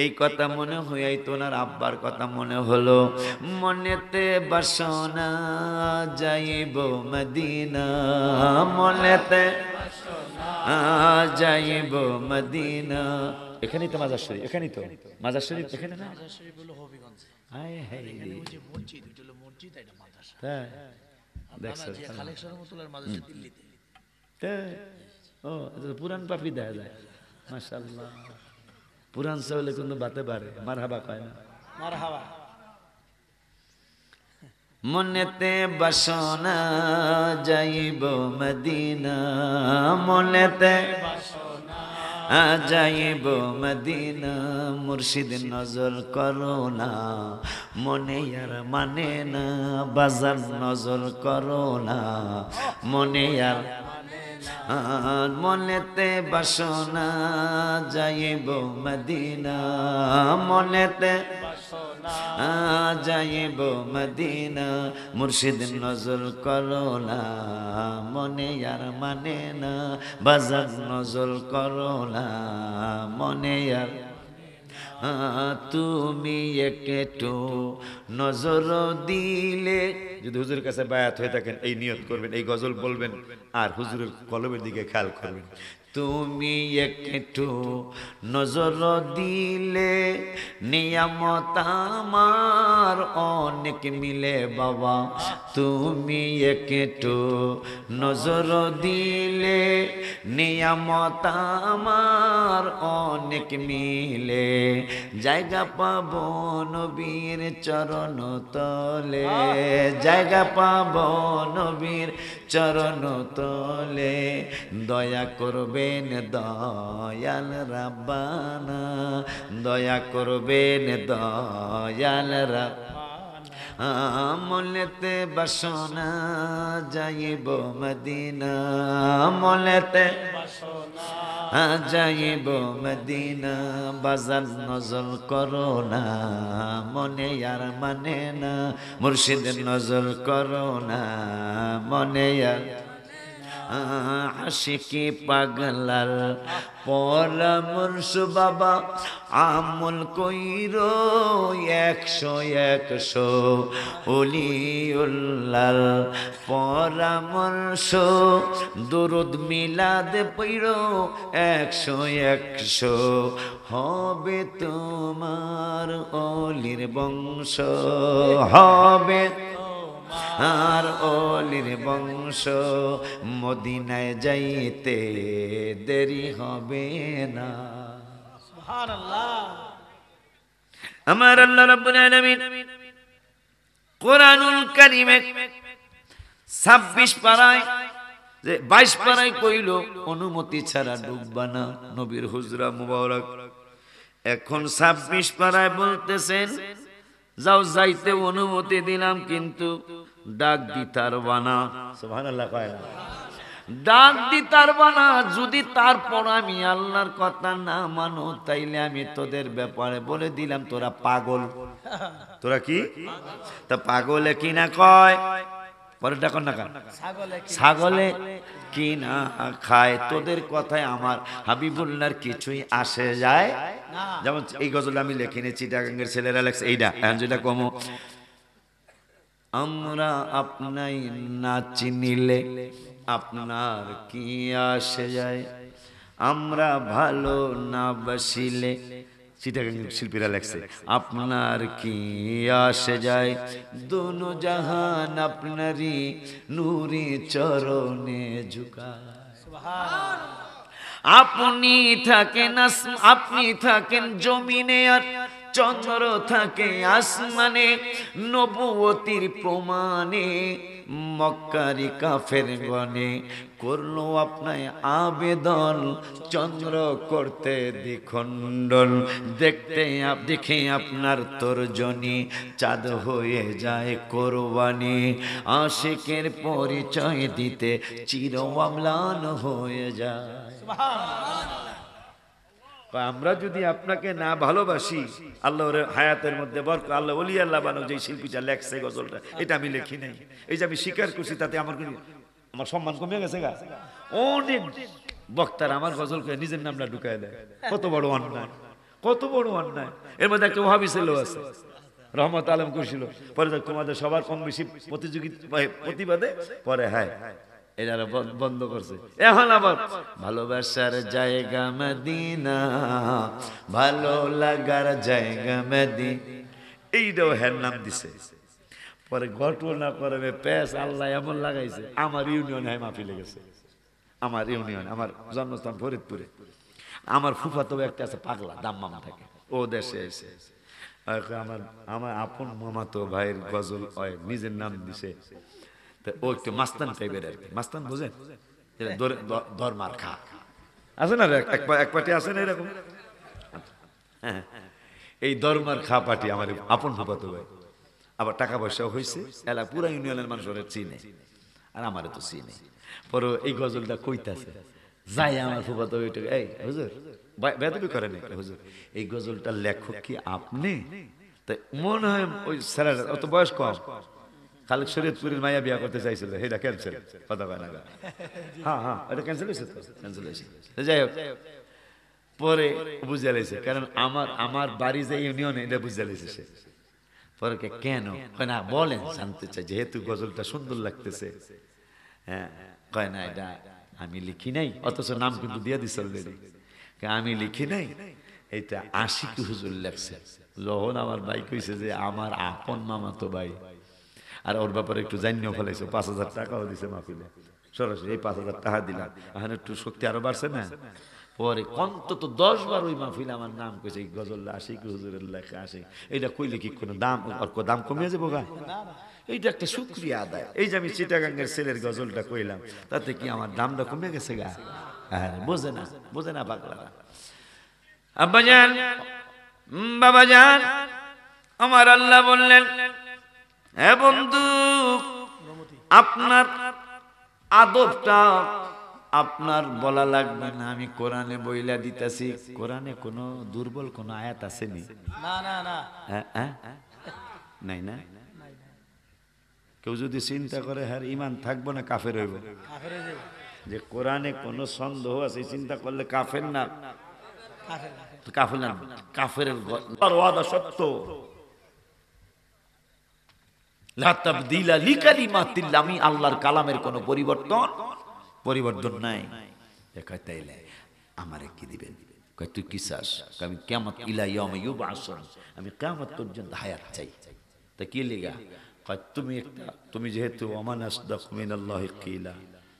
এই কথা মনে হয় তোনার আব্বার কথা মনে হলো, মনেতে বাসনা যাইব মদিনা, মনেতে যাইব মদিনা। এখানেই তো মাজার শরীফ, এখানেই তো মাজার শরীফ, এখানে না? মাজার শরীফ হলো হবিগঞ্জ। হায় হায় রে, ওই যে মসজিদ, এটা হলো মসজিদ, এটা মাদ্রাসা। হ্যাঁ দেখছো, যে খালেক রহমাতুল্লাহর মাদ্রাসা দিল্লিতে। হ্যাঁ ও পুরান পাপি দেখা যায়। মাশাআল্লাহ, পুরান চাউলে কিন্তু বাতে পারে, মারহাবা কয় না? মারহাবা। মনেতে বাসনা যাইব মদিনা, মনেতে বাসনা যাইব মদিনা, মুর্শিদ নজর করো না, মনে আর মানে না, বাজার নজর করো না, মনে আর মনেতে বাসনা যাইব মদিনা, মনেতে যাইব মদিনা, মুর্শিদ নজর করো না, মনে আর মানে না, বাজার নজর করো না, মনে আর তুমি একটু নজর দিলে। যদি হুজুরের কাছে বায়াত হয়ে থাকেন এই নিয়ত করবেন, এই গজল বলবেন আর হুজুরের কলমের দিকে খেয়াল করবেন। তুমি একটু নজর দিলে নিয়ামত আমার অনেক মিলে বাবা, তুমি একটু নজর দিলে নিয়ামত আমার অনেক মিলে, জায়গা পাবো নবীর চরণ তলে, জায়গা পাবো নবীর চরণ তলে, দয়া করবেন দয়াল রাব্বানা, দয়া করবেন দয়াল রাব্বানা, মনেতে বাসনা যাইব মদিনা, মনেতে বাসনা যাইব মদিনা, বাজার নজর করো না মনে আর মানে না, মুর্শিদের নজর করো না মনে আর, আশিকি পাগলার পরামর্শ বাবা আমল কইরো 100 ওলিউল্লাহর পরামর্শ, দুরুদ মিলাদ পইরো 100 হবে তোমার অলির বংশ, হবে আর অলির বংশ, মদিনায় যাইতে দেরি হবে না। সুবহানাল্লাহ। আমার আল্লাহ রাব্বুল আলামিন কোরআনুল কারীমে 26 পারায় যে 22 পারায় কইল অনুমতি ছাড়া ডুববা না নবীর হুজরা মুবারক। এখন 26 পারায় বলতেছেন যাও যাইতে অনুমতি দিলাম, কিন্তু ডাক দিতার বানা। সুবহানাল্লাহ কয় না, ডাক দিতার বানা। যদি তারপর আমি আল্লাহর কথা না মানো তাইলে আমি তোদের ব্যাপারে বলে দিলাম তোরা পাগল। তোরা কি তা পাগলে কি না কয়, পরে ডাকন না কেন, ছাগলে কি না খায়। তোদের কথায় আমার হাবিবুল্লাহর কিছুই আসে যায়। যেমন এই গজল আমি লিখিনি, চিটাগাঙ্গের ছেলেরা লেখছে এইটা, এখন যেটা কমো, আমরা আপনাই না চিনিলে আপনার কি আসে যায়, আমরা ভালো না বাসিলে, চিটাগাঙ্গের শিল্পীরা লেখছে, আপনার কি আসে যায়, দোনো জাহান আপনারই নূরে চরণে ঝুকায়। আপনি থাকেন আপনি থাকেন জমিনে আর চন্দ্র থাকে আসমানে, নবুয়তির প্রমাণে মক্কারি কাফের গণে করলো আপনায় আবেদন, চন্দ্র করতে দ্বিখণ্ডন, দেখে আপনার তর্জনী চাঁদ হয়ে যায় কোরবানি, আশিকের পরিচয় দিতে চির অম্লান হয়ে যায়। আমরা যদি আপনাকে না ভালোবাসি, আল্লাহর হায়াতের মধ্যে বরকত, আল্লাহ ওলি আল্লাহ বানো যে শিল্পীটা লেখছে গজলটা, এটা আমি লিখি নাই, এই যে আমি স্বীকার করছি, তাতে আমার সম্মান কমে গেছে গা। অনেক বক্তার আমার গজলকে নিজের নামটা ঢুকায় দেয়, কত বড় অন্যায়, কত বড় অন্যায়। এর মধ্যে একটা ওহাবি ছেলে আছে, রহমত আলম করছিল, পরে তোমাদের সবার কম বেশি প্রতিবাদে পরে হ্যাঁ এরা বন্ধ করছে। এখন আবার ভালোবাসার জায়গা মদিনা, ভালো লাগার জায়গা মদিনা, এইটাও হ্যার নাম দিছে। পরে ঘটনা করে পেশ আল্লাহ এমন লাগাইছে, আমার ইউনিয়ন হ্যাঁ মাফি লেগেছে, আমার ইউনিয়ন, আমার জন্মস্থান ফরিদপুরে, আমার ফুফাতো একটা আছে পাগলা দাম্মাম থাকে, ও দেশে এসে আমার আপন মামাতো ভাইয়ের গজল নিজের নাম দিছে। ও একটু মাস্তান টাইপের আর কি, মাস্তান বুঝেন, ধর্মার খা আছে না, এক পার্টি আছে না এরকম, হ্যাঁ এই ধর্মার খা পার্টি আমার আপন ফুফাতো ভাই, আবার টাকা পয়সাও হয়েছে, এলা পুরা ইউনিয়নের মানুষ ওরা চিনে, আর আমারে তো চিনে। পরে এই গজলটা কইতাছে, যাই আমার ফুফাতো ভাই, এই হুজুর বেদবি করে না হুজুর, এই গজলটার লেখক কি আপনি? তাই মনে হয় ওই স্যারের অত বয়স কম, খালেক শরীয়তপুরের মাইয়া বিয়া করতে চাইছিল, সেটা ক্যান্সেল, কথা কয় না, হ্যাঁ হ্যাঁ এটা ক্যান্সেল হয়েছে, ক্যান্সেল হয়েছে। যাই হোক পরে বুঝে লাইছে, কারণ আমার বাড়ি যে ইউনিয়নে এটা বুঝে লাইছে সে। পরে কেন কয় না বলেন, জানতে চাই, যেহেতু গজলটা সুন্দর লাগতেছে, হ্যাঁ কয় না এটা আমি লিখি নাই, অথচ নাম কিন্তু দিয়ে দিছে অলরেডি। আমি লিখি নাই, এটা আশিক হুজুর লেখছে। যখন আমার ভাই কইছে যে আমার আপন মামা তো ভাই, আর ওর ব্যাপারে একটু জানিয়েও ফেলাইছো, 5,000 টাকাও দিছে মাহফিলে, সরাসরি এই 5,000 টাকা দিলাম। এখন একটু শক্তি আরো বাড়ছে না। পরে অন্তত 10 বার ওই মাহফিলে আমার নাম কইছে, এই গজল আশিক হুজুরের লেখা আশিক। এটা কইলে কি কোনো দাম, দাম কমিয়ে যাবো গা? এইটা একটা শুকরিয়া আদায়। এই যে আমি চিটাগাঙ্গের ছেলের গজলটা কইলাম, তাতে কি আমার দামটা কমে গেছে গা? হ্যাঁ, বোঝে না পাগলারা। আব্বাজান, বাবাজান, আমার আল্লাহ বললেন, হে বন্ধু, আপনার আদবটা আপনার বলা লাগবে না, আমি কোরআনে বইলা দিতেছি। কোরআনে কোনো দুর্বল কোন আয়াত আসেনি? নাই না? কেউ যদি চিন্তা করে হ্যাঁ ইমান থাকবো না কাফের হইব, যে কোরআনে কোন সন্দেহ আছে চিন্তা করলে কাফের না, কাফের না, কাফের ওয়াদা সত্য। লা তাবদীলা লিকালিমাতিল্লাহ, আমি আল্লাহর কালামের কোনো পরিবর্তন নাই। তাইলে আমারে কি দিবেন? কয় তুই কি চাস? আমি কিয়ামত ইলা ইয়াউমি ইউবআসুন, আমি কিয়ামত পর্যন্ত হায়াত চাই। তা কি লিগা? কয় তুমি যেহেতু ওমান আসদাকু মিনাল্লাহি কিলা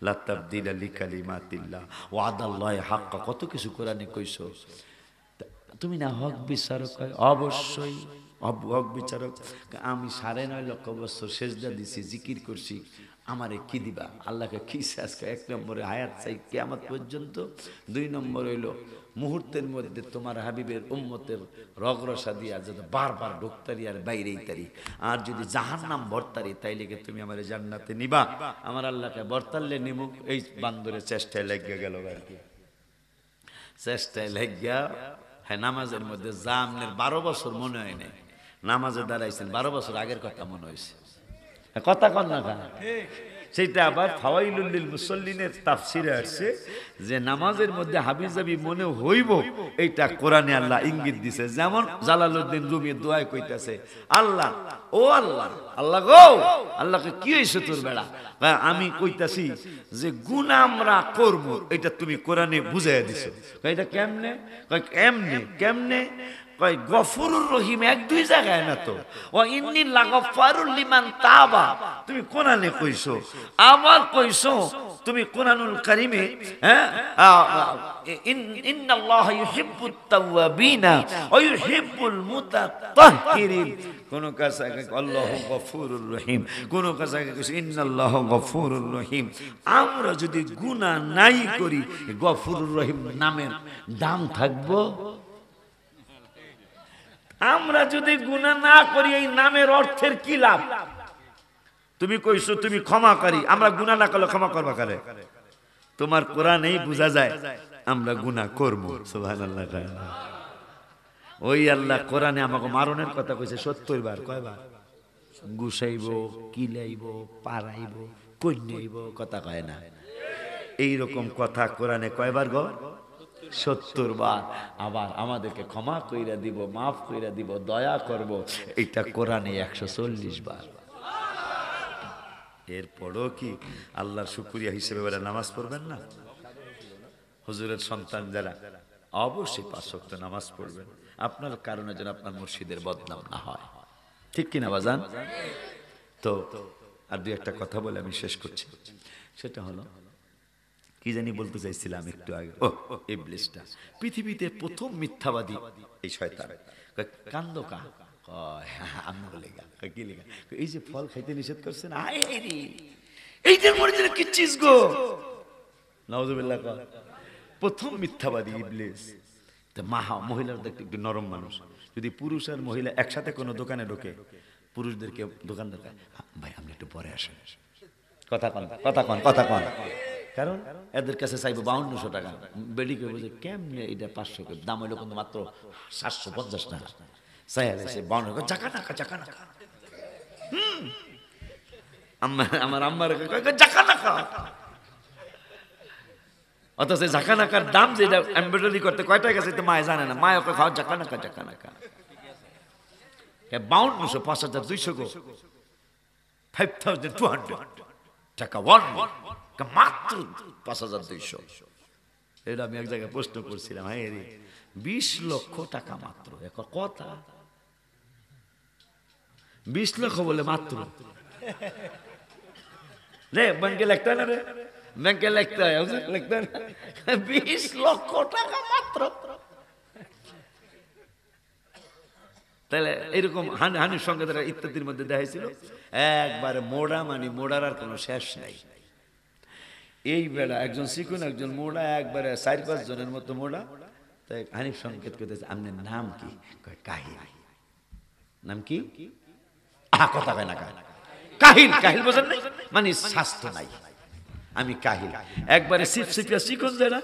লা তাবদীলা লিকালিমাতিল্লাহ ওয়াদাল্লাহি হাক্কা, কত কিছু কোরআনে কইছো, তুমি না হক বিচারক? অবশ্যই হক বিচারক। আমি 9.5 লক্ষ বছর সেজদা দিছি, জিকির করছি, আমারে কি দিবা? আল্লাহকে কি চাস? 1 নম্বরে হায়াত চাই কিয়ামত পর্যন্ত, 2 নম্বর হইল মুহূর্তের মধ্যে তোমার হাবিবের উম্মতের রগরসা দিয়া যাতে বারবার ঢুকতারি আর বাইরেই তারি, আর যদি জাহান্নাম বর্তারি তাইলে তুমি আমার জান্নাতে নিবা। আমার আল্লাহকে বর্তালে নিমুক, এই বান্দরের চেষ্টায় লেগে গেল আর কি, চেষ্টায় লেগিয়া। হ্যাঁ, নামাজের মধ্যে জামনের 12 বছর মনে হয় নাই, নামাজে দাঁড়াইছেন 12 বছর আগের কথা মনে হয়েছে। কথা কন না কেন? সেইটা আবার ফাওয়াইলুল লিল মুসাল্লিনের তাফসিরে আসছে যে নামাজের মধ্যে হাবিজাবি মনে হইব, এইটা কোরআনে আল্লাহ ইঙ্গিত দিছে। যেমন জালালউদ্দিন রুমি দোয়ায় কইতাছে, আল্লাহ ও আল্লাহ, আল্লাহ গো, আল্লাহকে কি হইছে তোর বেড়া? আমি কইতাছি যে গুনাহ আমরা করব, এটা তুমি কোরআনে বুঝাইয়া দিছো। এটা কেমনে? কেমনে? কয় গফুরুর রহিম 1-2 জায়গায় না তো, ও ইন্নী লাগাফারুল লিমান তাবা তুমি কোরআনে কইছো, আবার কইছো তুমি কোরআনুল কারীমে, হ্যাঁ, ইন্নাল্লাহা ইউহিব্বুত তাওয়াবিনা ওয়া ইউহিব্বুল মুতাতাহহিরিন, কোন কাছে আল্লাহু গফুরুর রহিম, কোন কাছে কইছো ইন্নাল্লাহা গফুরুর রহিম। আমরা যদি গুনাহ নাই করি, গফুরুর রহিম নামের দাম থাকবো? আমরা যদি গুনাহ না করি, এই নামের অর্থের কি লাভ? তুমি কইছো তুমি ক্ষমাকারী, আমরা গুনাহ না করলে ক্ষমা করবা কারে? তোমার কোরআনেই বোঝা যায় আমরা গুনাহ করব। সুবহানাল্লাহ। ওই আল্লাহ কোরআনে আমাকে মারণের কথা কইছে 70 বার। কয়বার? গুছাইব, কিলাইব, পারাইব, কইনাইব, কথা কয় না। এইরকম কথা কোরআনে কয়বার গো? 70 বার। আবার আমাদেরকে ক্ষমা কইরা দিব, মাফ কইরা দিব, দয়া করব, এটা কোরআনে 140 বার। এরপরও কি আল্লাহর শুকরিয়া হিসেবে ওরা নামাজ পড়বেন না? হুজুরের সন্তান যারা, অবশ্যই 5 ওয়াক্ত নামাজ পড়বেন, আপনার কারণে যেন আপনার মুর্শিদের বদনাম না হয়। ঠিক কিনা বাজান? তো আর 2-1টা কথা বলে আমি শেষ করছি। সেটা হলো, কি জানি বলতে চাইছিলাম একটু আগে, ইবলিসটা পৃথিবীতে প্রথম মিথ্যাবাদী এই শয়তান। কান্দ কা? আমি বলে গা কি লেগা? এই যে ফল খাইতে নিষেধ করছেন, এইটার মধ্যে কি চিজ গো? নাউজুবিল্লাহ। প্রথম মিথ্যাবাদী ইবলিস। তো মহিলার দেখতে একটু নরম মানুষ, যদি পুরুষ আর মহিলা একসাথে কোনো দোকানে ঢোকে, পুরুষদেরকে দোকানদার ভাই আপনি একটু পরে আসেন, কথা কন। কারণ এদের কাছে চাইবো 5200 টাকা, বেডি কে বুঝে কেমনে এটা 500 করে দাম হইলো, কিন্তু মাত্র 750 টাকা চাইলে সে 52 জাকা টাকা। আমার আম্মার জাকা টাকা, অথচ জাকা নাকার দাম যেটা এমব্রয়ডারি করতে কয় টাকা গেছে মায় জানে না। মায় ওকে খাওয়া জাকা নাকা 5200, 5200 গো, 5200 টাকা। মাত্র 5,200। এটা আমি এক জায়গায় প্রশ্ন করছিলাম, হ্যাঁ রে 20 লক্ষ টাকা মাত্র। কথা 20 লক্ষ বলে মাত্র রে, ব্যাংকে লিখতে হয় না রে, ব্যাংকে লিখতে হয়, লিখতে হয় না, 20 লক্ষ টাকা মাত্র। তাহলে এরকম হানির সঙ্গে তারা ইত্যাদির মধ্যে দেখাইছিল একবারে মোড়া, মানে মোড়ার আর কোনো শেষ নাই। এই বেড়া একজন শিখুন, একজন মোড়া, একবারে 4-5 জনের মতো মোড়া। তাই হানিফ সংকেত করতেছে, আপনার নাম কি? কাহিল। নাম কি? কথা কয় না, কাহিল। কাহিল বোঝেন নাই, মানে স্বাস্থ্য নাই, আমি কাহিল। একবারে সিপিয়া শিখুন যারা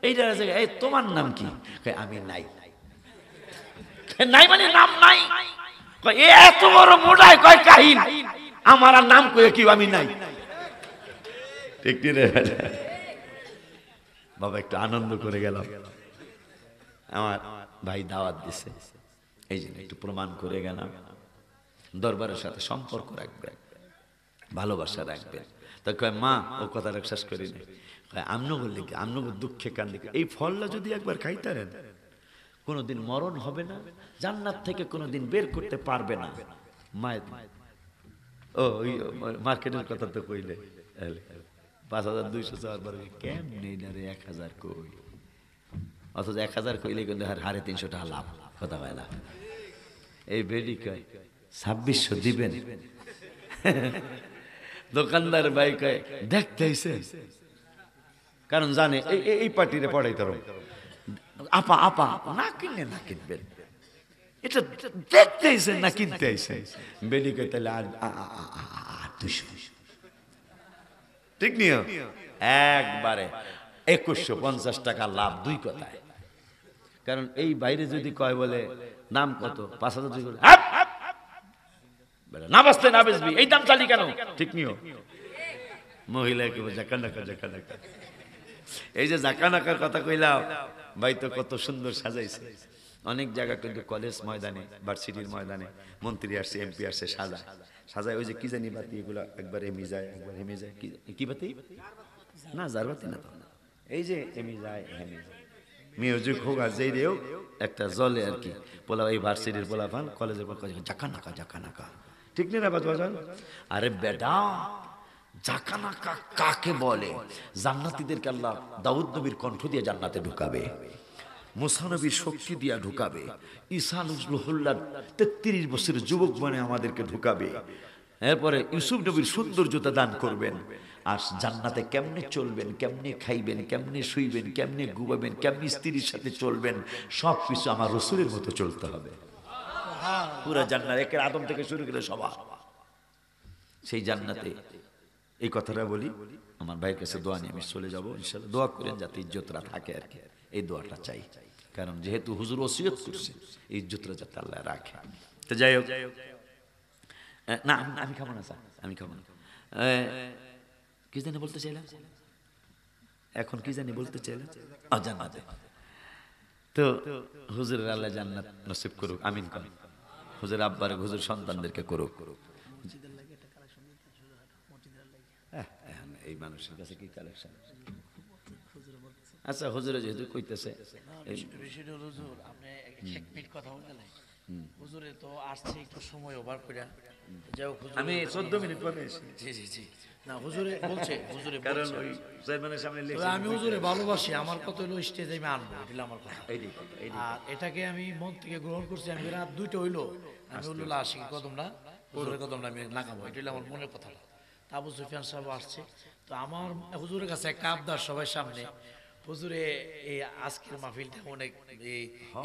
এইটা, এই তোমার নাম কি? আমি নাই। নাই মানে নাম নাই। এত বড় মোড়ায় কয় কাহিল, আমার আর নাম কয়ে কি আমি নাই। ঠিক রে বাবা, একটু আনন্দ করে গেলাম। আমার ভাই দাওয়াত দিছে, এই জন্য একটু প্রমাণ করে গেলাম। দরবারের সাথে সম্পর্ক রাখবেন, ভালোবাসা রাখবেন। তা কয় মা, ও কথাটা শেষ করি না, আমনো বললে কি, আমনো দুঃখে কান্দে, এই ফলটা যদি একবার খাইতারেন কোনোদিন মরণ হবে না, জান্নাত থেকে কোনোদিন বের করতে পারবে না। মায়ের ও মার্কেটের কথা তো কইলে 5,200 চাওয়ার পরে কেমনে না রে 1,000 কই, অথচ 1,000 কইলে কিন্তু 350 টাকা লাভ। কথা হয় না। এই বেডি কয় 2,600 দিবেন। দোকানদার ভাই কয় দেখতে আইছে, কারণ জানে এই পার্টিরে পড়াই তোর আপা আপা না কিনলে না কিনবেন, এটা দেখতে আইছে না কিনতে আইছে। বেডি কয় তাহলে আর 200। ঠিক নিও, একবারে 2,150 টাকা লাভ, দুই কথায়। কারণ এই বাইরে যদি কয় বলে নাম কত, 5,000 না বাঁচতে না বেচবি, এই দাম চালি কেন? ঠিক নিও, মহিলা কি জাকানাকা জাকানাকা। এই যে জাকানাকার কথা কইলাম, ভাই তো কত সুন্দর সাজাইছে। অনেক জায়গা কিন্তু কলেজ ময়দানে, ভার্সিটির ময়দানে মন্ত্রী আসছে, এমপি আসছে, সাজায় ওই যে কি জানি বাতি, এগুলা একবার এমি যায় একবার হেমে যায়। কি বাতি না, যার বাতি না, এই যে এমি যায় হেমে যায়, মিউজিক হোক আর যেই রে হোক একটা জলে আর কি। পোলা এই ভার্সিটির পোলা ফান কলেজের পর জাকানাকা জাকানাকা। ঠিক নেই রাবাত বাজান? আরে বেটা, জাকানাকা কাকে বলে? জান্নাতীদেরকে আল্লাহ দাউদ নবীর কণ্ঠ দিয়ে জান্নাতে ঢুকাবে, মুসা নবীর শক্তি দিয়া ঢুকাবে, ঈসা রুহুল্লাহ 33 বছরের যুবক মানে আমাদেরকে ঢুকাবে। এরপরে ইউসুফ নবীর সৌন্দর্যতা দান করবেন। আর জান্নাতে কেমনে চলবেন, কেমনে খাইবেন, কেমনে শুইবেন, কেমনে ঘুমাবেন, কেমনে স্ত্রীর সাথে চলবেন, সব কিছু আমার রসুলের মতো চলতে হবে। পুরা জান্নাত একের আদম থেকে শুরু করে সবার সেই জান্নাতে। এই কথাটা বলি, আমার ভাইয়ের কাছে দোয়া নিয়ে আমি চলে যাবো ইনশাআল্লাহ। দোয়া করেন যাতে ইজ্জতরা থাকে আর কি, এই দোয়াটা চাই। কারণ যেহেতু হুজুর ওসিয়ত করছে, এই ইজ্জতরা যাতে আল্লাহ রাখে। তো যাই হোক, না আমি খাবো না স্যার, আমি খাবো না। কি জানি বলতে চাইলাম, এখন কি জানি বলতে চাইলাম, জান্নাতে। তো হুজুরের আল্লাহ জান্নাত নসিব করুক, আমিন করুক। হুজুর আব্বার, হুজুর সন্তানদেরকে করুক। এই মানুষের কাছে কি কালেকশন? আচ্ছা হুজুরে যেহেতু কইতেছে, হুজুরে তো আসছে একটু সময় ওভার করে, আমি 14 মিনিট পরে এসেছি। জি জি জি, না হুজুরে বলছে, হুজুরে কারণ ওই চেয়ারম্যানের সামনে আমি হুজুরে ভালোবাসি, আমার কত হলো স্টেজে আমি আনবো, এটা আমার কথা। আর এটাকে আমি মন থেকে গ্রহণ করছি। আমি রাত 2টা হইলো, আমি হলো আশিক কদমটা, হুজুরের কদমটা আমি লাগাবো, এটা হলো আমার মনের কথা। আবু সুফিয়ান সাহেব আসছে, তো আমার হুজুরের কাছে একটা আবদার সবাই সামনে। হুজুরে এই আজকের মাহফিলটা অনেক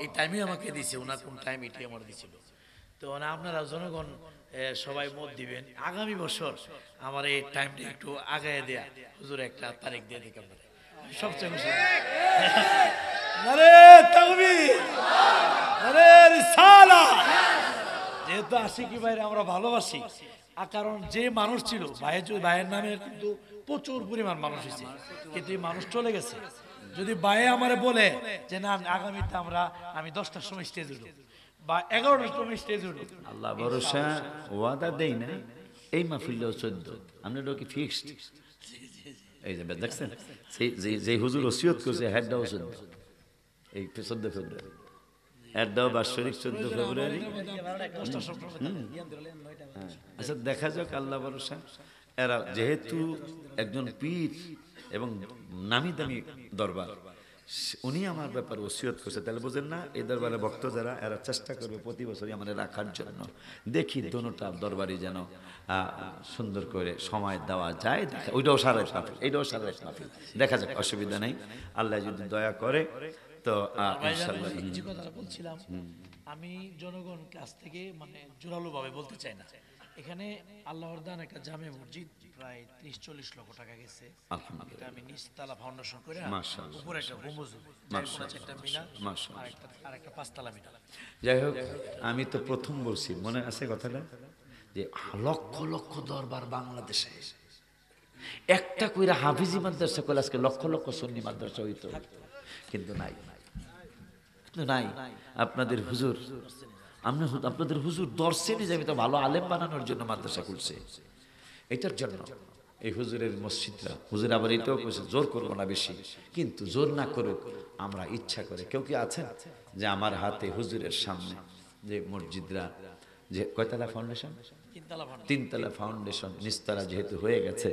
এই টাইমে আমাকে দিছে, ওনার কোন টাইম এটি আমার দিছিল। তো আপনারা জনগণ সবাই মত দিবেন, আগামী বছর আমার এই টাইমটা একটু আগায় দেয়া, হুজুর একটা তারিখ দিয়ে দিক আপনারা, সবচেয়ে খুশি। যেহেতু আশিকি ভাইরে আমরা ভালোবাসি, আর কারণ যে মানুষ ছিল ভাইয়ের নামে কিন্তু প্রচুর পরিমাণ মানুষ হয়েছে, কিন্তু এই মানুষ চলে গেছে। যদি ভাই আমারে বলে যে না আগামীতে আমি 10টার সময় স্টেজ উঠব বা 11টার সময় স্টেজ উঠব, আল্লাহ ভরসা ওয়াদা দেই না। এই মাহফিলও 14, আমরা কি ফিক্সড? এই যে দেখছেন যে হুজুর ওসিয়ত করছে হেডটা ওষুধ এই 14 ফেব্রুয়ারি হেডটাও বাৎসরিক 14 ফেব্রুয়ারি। আচ্ছা দেখা যাক, আল্লাহ ভরসা। এরা যেহেতু একজন পীর এবং নামি দামি দরবার, উনি আমার ব্যাপারে ওসিয়ত করছে, তাহলে বোঝেন না এই দরবারে ভক্ত যারা এরা চেষ্টা করবে প্রতি বছরই আমাদের রাখার জন্য। দেখি দোনোটা দরবারই যেন সুন্দর করে সময় দেওয়া যায়। ওইটাও সারা মাহফিল, এইটাও সারা মাহফিল, দেখা যাক, অসুবিধা নেই। আল্লাহ যদি দয়া করে তো ইনশাআল্লাহ। যে কথাটা বলছিলাম, আমি জনগণ কাছ থেকে মানে জোরালো ভাবে বলতে চাই না, এখানে আল্লাহর দান একটা জামে মসজিদ প্রায় 30-40 লক্ষ টাকা গেছে। এটা আমি নিচতলা ফাউন্ডেশন করে মাশাআল্লাহ, উপরে একটা গম্বুজ, চারটা মিনার, আর একটা 5তলা মিনার। যাই হোক, আমি তো প্রথম বলছি, মনে আছে কথাটা, যে লক্ষ লক্ষ দরবার বাংলাদেশে একটা কইরা হাফিজি মাদ্রাসা করলে আজকে লক্ষ লক্ষ সুন্নি মাদ্রাসা হইতো, কিন্তু নাই, কিন্তু নাই। আপনাদের হুজুর, আপনাদের হুজুর দর্শনে যাবে তো ভালো আলেম বানানোর জন্য মাদ্রাসা খুলছে। এটার জন্য এই হুজুরের মসজিদরা, হুজুর আবার এটাও কইছে জোর করবো না বেশি, কিন্তু জোর না করুক, আমরা ইচ্ছা করে। কেউ কি আছেন যে আমার হাতে হুজুরের সামনে যে মসজিদরা, যে কয়তলা ফাউন্ডেশন, 3তলা ফাউন্ডেশন, নিচতলা যেহেতু হয়ে গেছে,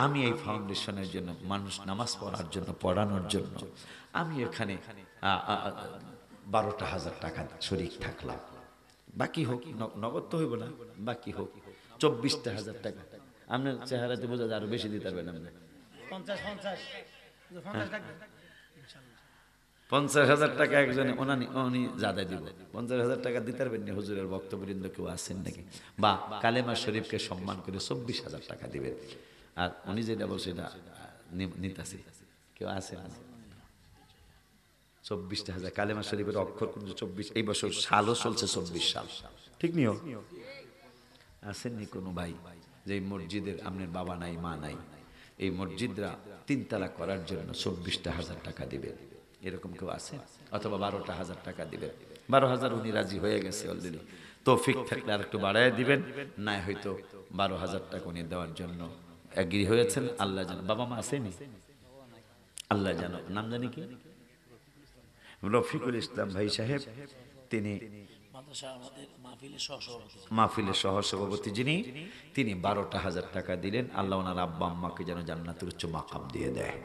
আমি এই ফাউন্ডেশনের জন্য মানুষ নামাজ পড়ার জন্য, পড়ানোর জন্য আমি এখানে 12,000 টাকা শরীক থাকলাম। বাকি হোক, নগদ তো হইব না, বাকি হোক 24,000 টাকা। আপনার চেহারাতে বোঝা যায় আরো বেশি দিতে পারবেন আপনি। 50,000 টাকা একজনে উনি জাদা দিব, 50,000 টাকা দিতে পারবেন না। হুজুরের বক্তবৃন্দ কেউ আছেন নাকি? বা কালেমা শরীফকে সম্মান করে 24,000 টাকা দিবেন। আর উনি যেটা বলছে এটা নিতাছি, কেউ আছে না? 24,000 কালেমা শরীফের অক্ষর কিন্তু 24, এই বছর সালও চলছে 24 সাল, ঠিক নিও। আসেননি কোনো ভাই যে মসজিদের আপনার বাবা নাই, মা নাই, এই মসজিদরা 3তলা করার জন্য 24,000 টাকা দিবেন, এরকম কেউ আছে? অথবা 12,000 টাকা দিবেন। 12,000 উনি রাজি হয়ে গেছে অলরেডি, তৌফিক থাকলে আর একটু বাড়ায় দিবেন, না হয়তো 12,000 টাকা উনি দেওয়ার জন্য এগ্রি হয়েছেন। আল্লাহ জানো, বাবা মা আসেনি, আল্লাহ জানো, নাম জানি কি, রফিকুল ইসলাম ভাই সাহেব, তিনি মাহফিলের সহসভাপতি যিনি, তিনি 12,000 টাকা দিলেন। আল্লাহ ওনার আব্বা আম্মাকে যেন জান্নাতের উচ্চ মাকাম দিয়ে দেয়।